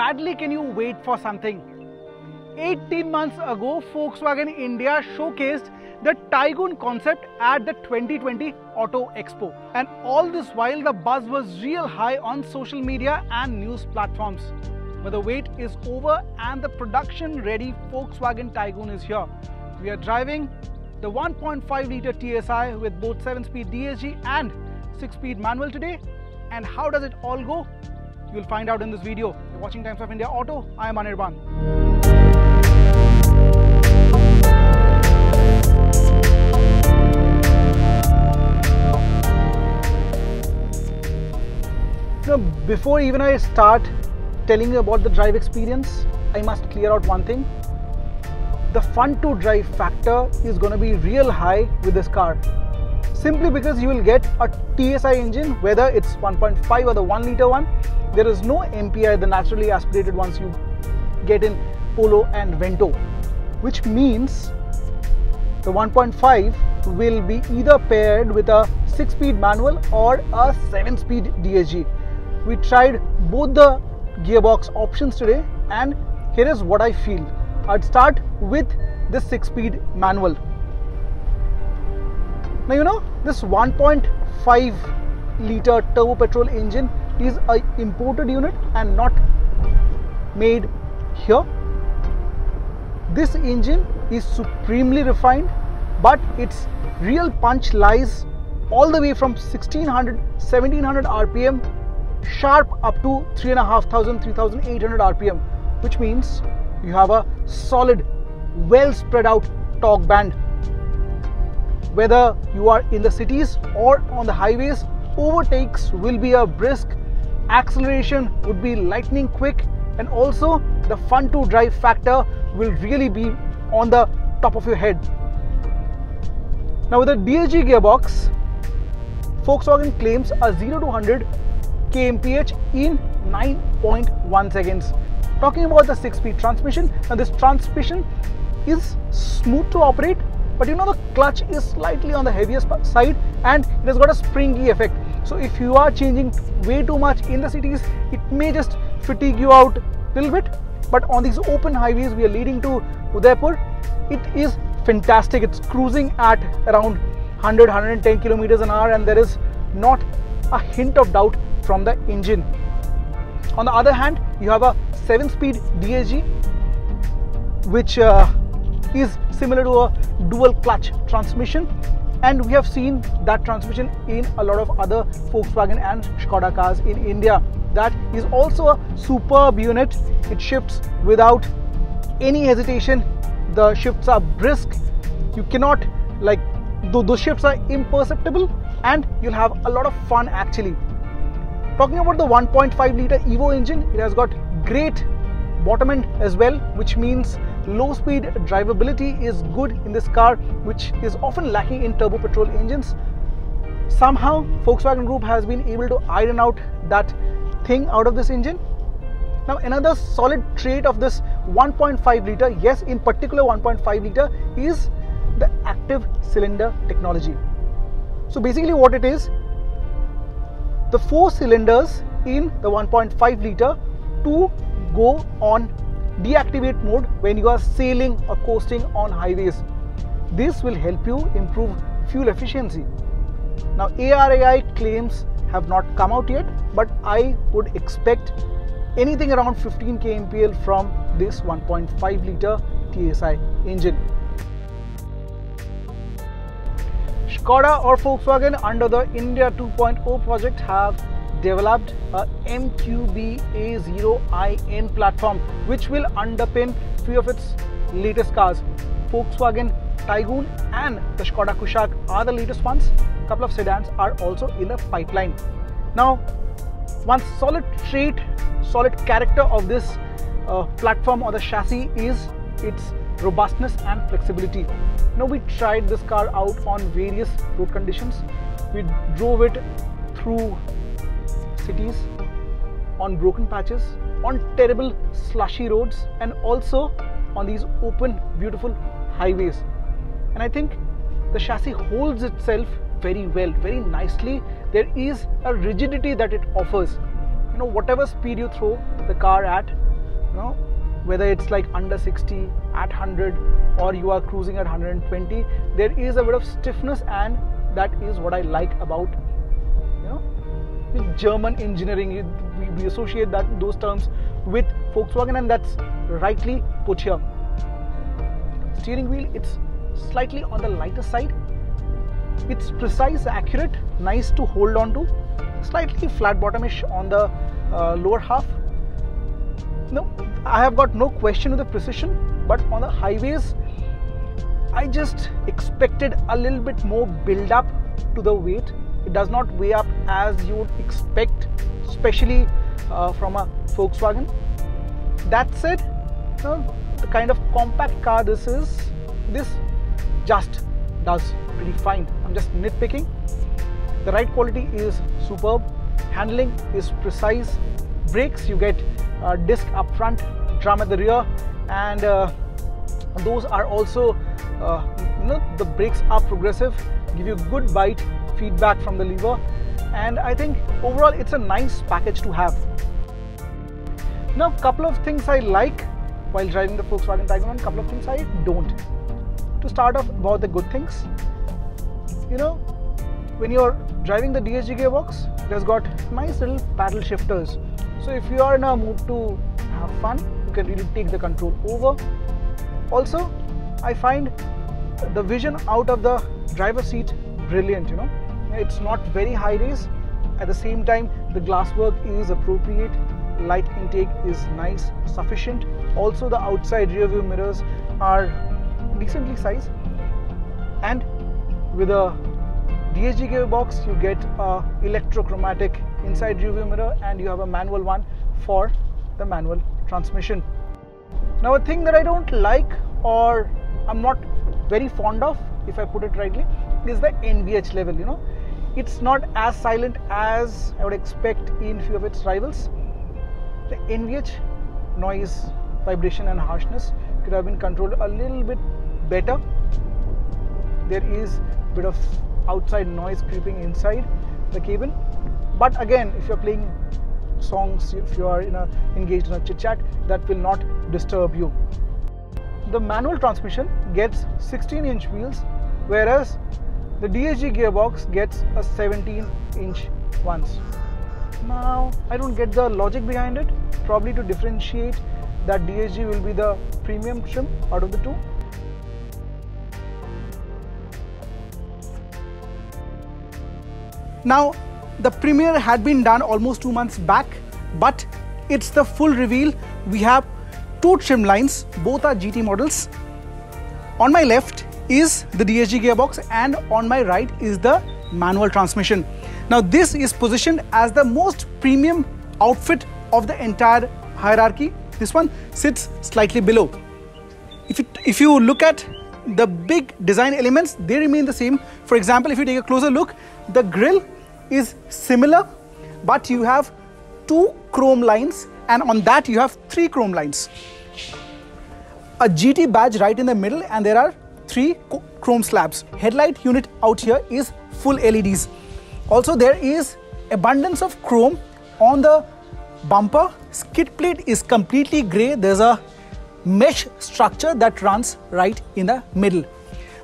badly can you wait for something? 18 months ago, Volkswagen India showcased the Taigun concept at the 2020 Auto Expo. And all this while the buzz was real high on social media and news platforms. But the wait is over and the production ready Volkswagen Taigun is here. We are driving the 1.5 litre TSI with both 7-speed DSG and 6-speed manual today. And how does it all go? You'll find out in this video. You're watching Times of India Auto. I am Anirban. So before even I start telling you about the drive experience, I must clear out one thing. The fun to drive factor is going to be real high with this car. Simply because you will get a TSI engine, whether it's 1.5 or the 1 litre one. There is no MPI, the naturally aspirated ones you get in Polo and Vento, which means the 1.5 will be either paired with a 6-speed manual or a 7-speed DSG. We tried both the gearbox options today and here is what I feel. I'd start with the 6-speed manual. Now you know this 1.5 litre turbo petrol engine is an imported unit and not made here. This engine is supremely refined, but its real punch lies all the way from 1700 RPM sharp up to 3,800 RPM, which means you have a solid, well spread out torque band. Whether you are in the cities or on the highways, overtakes will be a brisk, acceleration would be lightning quick, and also the fun to drive factor will really be on the top of your head. Now with the DSG gearbox, Volkswagen claims a 0 to 100 kmph in 9.1 seconds. Talking about the 6-speed transmission, now this transmission is smooth to operate, but you know the clutch is slightly on the heaviest side and it has got a springy effect. So if you are changing way too much in the cities, it may just fatigue you out a little bit. But on these open highways we are leading to Udaipur, it is fantastic. It's cruising at around 100-110 kilometers an hour and there is not a hint of doubt from the engine. On the other hand, you have a 7-speed DSG, which is similar to a dual clutch transmission, and we have seen that transmission in a lot of other Volkswagen and Skoda cars in India. That is also a superb unit. It shifts without any hesitation. The shifts are brisk. You cannot, like, those shifts are imperceptible and you'll have a lot of fun actually. Talking about the 1.5 litre Evo engine, it has got great bottom end as well, which means low speed drivability is good in this car, which is often lacking in turbo petrol engines. Somehow Volkswagen Group has been able to iron out that thing out of this engine. Now another solid trait of this 1.5 litre, yes, in particular 1.5 litre, is the active cylinder technology. So basically what it is, the 4 cylinders in the 1.5 litre to go on deactivate mode when you are sailing or coasting on highways. This will help you improve fuel efficiency. Now ARAI claims have not come out yet, but I would expect anything around 15 kmpl from this 1.5 litre TSI engine. Skoda or Volkswagen under the India 2.0 project have developed a MQB A0iN platform, which will underpin 3 of its latest cars. Volkswagen Taigun and the Skoda Kushaq are the latest ones. A couple of sedans are also in the pipeline. Now, one solid trait, solid character of this platform or the chassis is its robustness and flexibility. Now we tried this car out on various road conditions. We drove it through cities, on broken patches, on terrible slushy roads, and also on these open, beautiful highways. And I think the chassis holds itself very well, very nicely. There is a rigidity that it offers. You know, whatever speed you throw the car at, you know, whether it's like under 60, at 100, or you are cruising at 120, there is a bit of stiffness, and that is what I like about, you know, the German engineering. We associate those terms with Volkswagen, and that's rightly put here. Steering wheel, it's slightly on the lighter side. It's precise, accurate, nice to hold on to. Slightly flat bottomish on the lower half. No, I have got no question with the precision, but on the highways, I just expected a little bit more build up to the weight. It does not weigh up as you would expect, especially from a Volkswagen. That said, you know, the kind of compact car this is, this just does pretty fine. I'm just nitpicking. The ride quality is superb. Handling is precise. Brakes, you get disc up front, drum at the rear, and those are also, you know, the brakes are progressive, give you good bite, feedback from the lever, and I think overall it's a nice package to have. Now, a couple of things I like while driving the Volkswagen Tiguan, and a couple of things I don't. To start off, about the good things, you know, when you're driving the DSG gearbox, it has got nice little paddle shifters. So if you are in a mood to have fun, you can really take the control over. Also, I find the vision out of the driver's seat brilliant, you know. It's not very high res. At the same time, the glasswork is appropriate. Light intake is nice, sufficient. Also, the outside rear view mirrors are decently sized. And with a DSG gearbox, you get a electrochromatic inside rear view mirror, and you have a manual one for the manual transmission. Now, a thing that I don't like, or I'm not very fond of, if I put it rightly, is the NVH level. You know, it's not as silent as I would expect in few of its rivals. The NVH noise, vibration and harshness could have been controlled a little bit better. There is a bit of outside noise creeping inside the cabin, but again, if you're playing songs, if you are engaged in a chit chat, that will not disturb you. The manual transmission gets 16-inch wheels, whereas the DSG gearbox gets a 17-inch ones. Now, I don't get the logic behind it. Probably to differentiate that DSG will be the premium trim out of the two. Now, the premiere had been done almost 2 months back, but it's the full reveal. We have two trim lines, both are GT models. On my left is the DSG gearbox, and on my right is the manual transmission. Now, this is positioned as the most premium outfit of the entire hierarchy. This one sits slightly below. If you look at the big design elements, they remain the same. For example, if you take a closer look, the grille is similar, but you have 2 chrome lines, and on that you have 3 chrome lines. A GT badge right in the middle, and there are 3 chrome slabs. Headlight unit out here is full LEDs. Also, there is abundance of chrome on the bumper. Skid plate is completely grey. There's a mesh structure that runs right in the middle.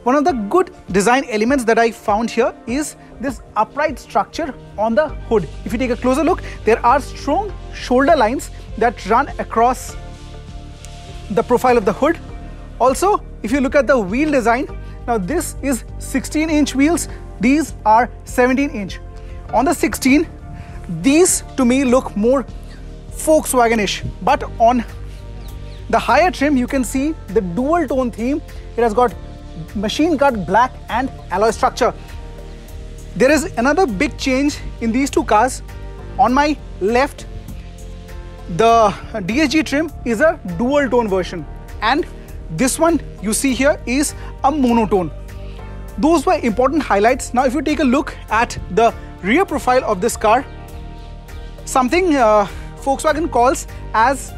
One of the good design elements that I found here is this upright structure on the hood. If you take a closer look, there are strong shoulder lines that run across the profile of the hood. Also, if you look at the wheel design, now this is 16-inch wheels. These are 17-inch. On the 16, these to me look more Volkswagen-ish, but on the higher trim, you can see the dual tone theme. It has got machine cut black and alloy structure. There is another big change in these two cars. On my left, the DSG trim is a dual tone version, and this one you see here is a monotone. Those were important highlights. Now, if you take a look at the rear profile of this car, something Volkswagen calls as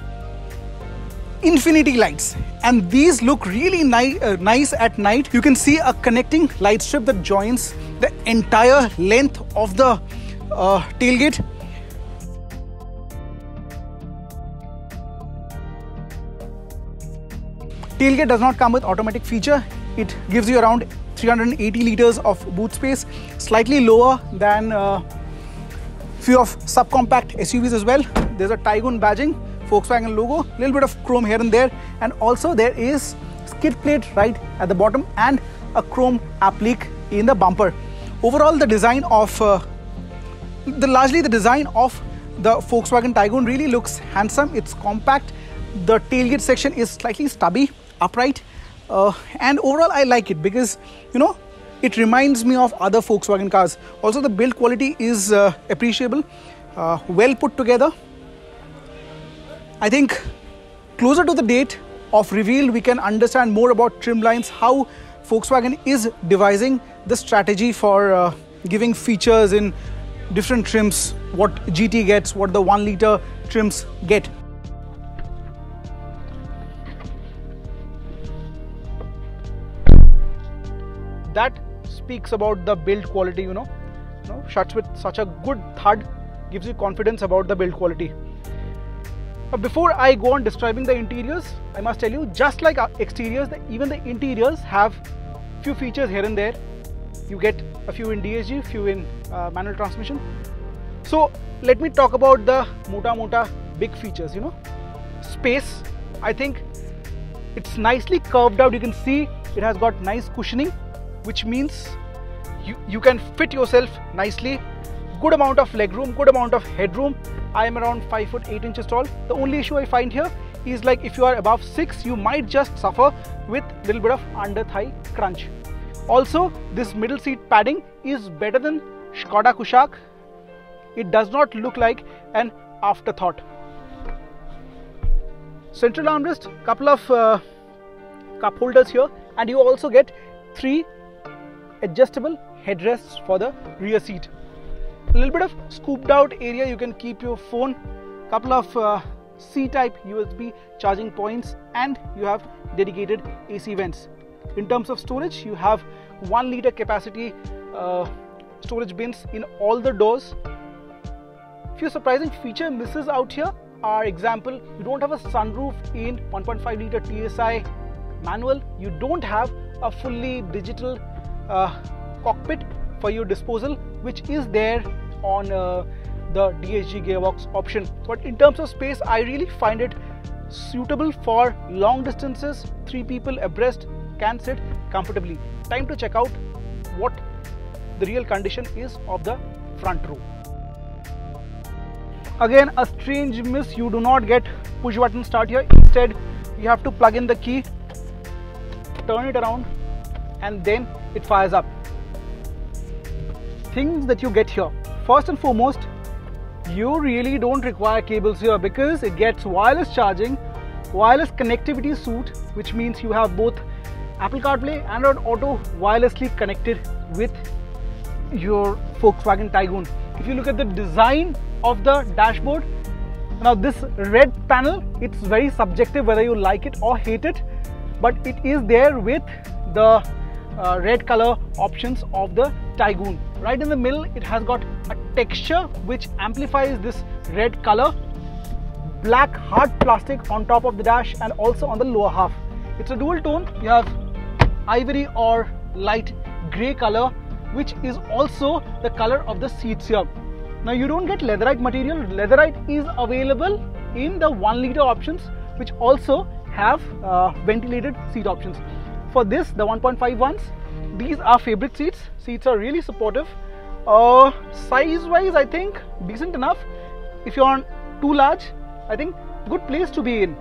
infinity lights, and these look really nice at night. You can see a connecting light strip that joins the entire length of the tailgate. Tailgate does not come with automatic feature. It gives you around 380 liters of boot space, slightly lower than few of subcompact SUVs as well. There's a Taigun badging, Volkswagen logo, little bit of chrome here and there, and also there is skid plate right at the bottom and a chrome applique in the bumper. Overall, the design of largely the design of the Volkswagen Taigun really looks handsome. It's compact. The tailgate section is slightly stubby, upright, and overall I like it because, you know, it reminds me of other Volkswagen cars. Also, the build quality is appreciable, well put together. I think closer to the date of reveal, we can understand more about trim lines, how Volkswagen is devising the strategy for giving features in different trims, what GT gets, what the 1 liter trims get. That speaks about the build quality, you know, shuts with such a good thud, gives you confidence about the build quality. But before I go on describing the interiors, I must tell you, just like our exteriors, even the interiors have few features here and there. You get a few in DSG, few in manual transmission. So let me talk about the mota big features, you know. Space, I think it's nicely curved out. You can see it has got nice cushioning, which means you can fit yourself nicely. Good amount of legroom, good amount of headroom. I am around 5 foot 8 inches tall. The only issue I find here is, like, if you are above 6, you might just suffer with a little bit of under thigh crunch. Also, this middle seat padding is better than Skoda Kushaq. It does not look like an afterthought. Central armrest, couple of cup holders here, and you also get 3 adjustable headrests for the rear seat. A little bit of scooped out area, you can keep your phone, couple of C-type USB charging points, and you have dedicated AC vents. In terms of storage, you have 1 liter capacity storage bins in all the doors. Few surprising feature misses out here are, example, you don't have a sunroof in 1.5 liter TSI manual. You don't have a fully digital cockpit for your disposal, which is there on the DSG gearbox option. But in terms of space, I really find it suitable for long distances. 3 people abreast can sit comfortably. Time to check out what the real condition is of the front row. Again, a strange miss, you do not get push button start here. Instead, you have to plug in the key, turn it around, and then it fires up. Things that you get here. First and foremost, you really don't require cables here because it gets wireless charging, wireless connectivity suite, which means you have both Apple CarPlay, Android Auto wirelessly connected with your Volkswagen Taigun. If you look at the design of the dashboard, now this red panel, it's very subjective whether you like it or hate it, but it is there with the red color options of the Taigun. Right in the middle, it has got a texture which amplifies this red color. Black hard plastic on top of the dash and also on the lower half. It's a dual tone. You have ivory or light grey color, which is also the color of the seats here. Now you don't get leatherite material. Leatherite is available in the 1 liter options, which also have ventilated seat options. For this, the 1.5 ones, these are fabric seats. Seats are really supportive. Size wise, I think decent enough. If you're on too large, I think good place to be in.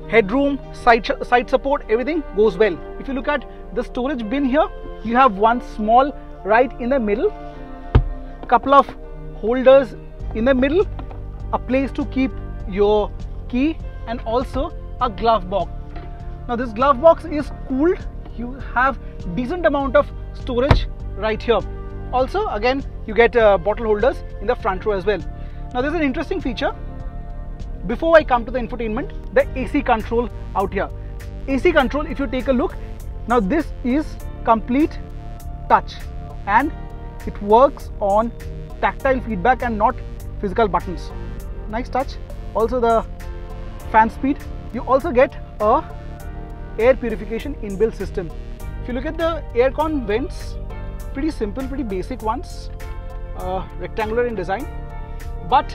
Headroom, side support, everything goes well. If you look at the storage bin here, you have one small right in the middle, couple of holders in the middle, a place to keep your key, and also a glove box. Now this glove box is cooled. You have decent amount of storage right here. Also, again, you get bottle holders in the front row as well. Now there's an interesting feature. Before I come to the infotainment, the AC control out here. AC control, if you take a look, now this is complete touch and it works on tactile feedback and not physical buttons. Nice touch. Also the fan speed. You also get a air purification inbuilt system. If you look at the aircon vents, pretty simple, pretty basic ones, rectangular in design, but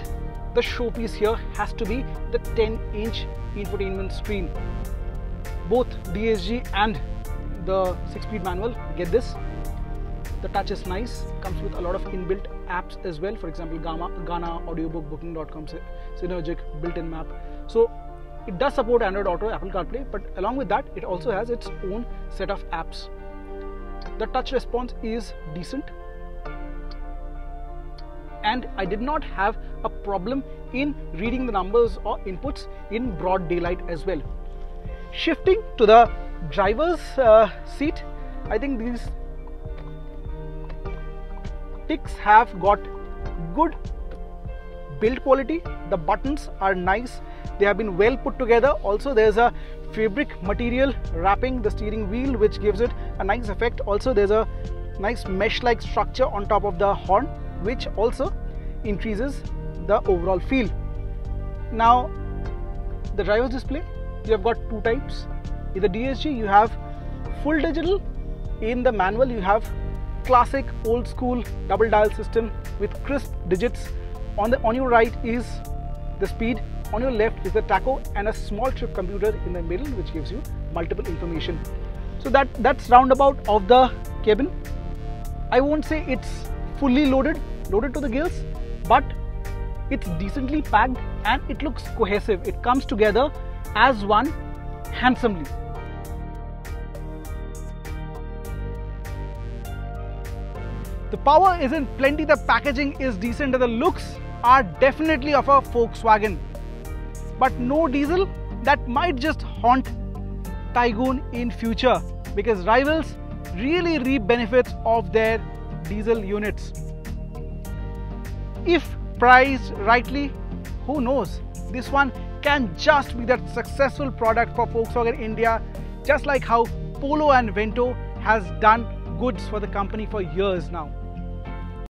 the showpiece here has to be the 10-inch infotainment screen. Both DSG and the 6-speed manual get this. The touch is nice, comes with a lot of inbuilt apps as well, for example Gaana, Audiobook, Booking.com, Synergic, built-in map. So it does support Android Auto, Apple CarPlay, but along with that it also has its own set of apps. The touch response is decent, and I did not have a problem in reading the numbers or inputs in broad daylight as well. Shifting to the driver's seat, I think these ticks have got good build quality. The buttons are nice, they have been well put together. Also there's a fabric material wrapping the steering wheel which gives it a nice effect. Also there's a nice mesh like structure on top of the horn which also increases the overall feel. Now the driver's display, you have got two types. In the DSG you have full digital, in the manual you have classic old school double dial system with crisp digits. On your right is the speed, on your left is the tacho, and a small trip computer in the middle which gives you multiple information. So that's roundabout of the cabin. I won't say it's fully loaded to the gills, but it's decently packed and it looks cohesive. It comes together as one handsomely. The power is in plenty, the packaging is decent, and the looks are definitely of a Volkswagen. But no diesel, that might just haunt Taygun in future, because rivals really reap benefits of their diesel units. If priced rightly, who knows, this one can just be that successful product for Volkswagen India, just like how Polo and Vento has done goods for the company for years now.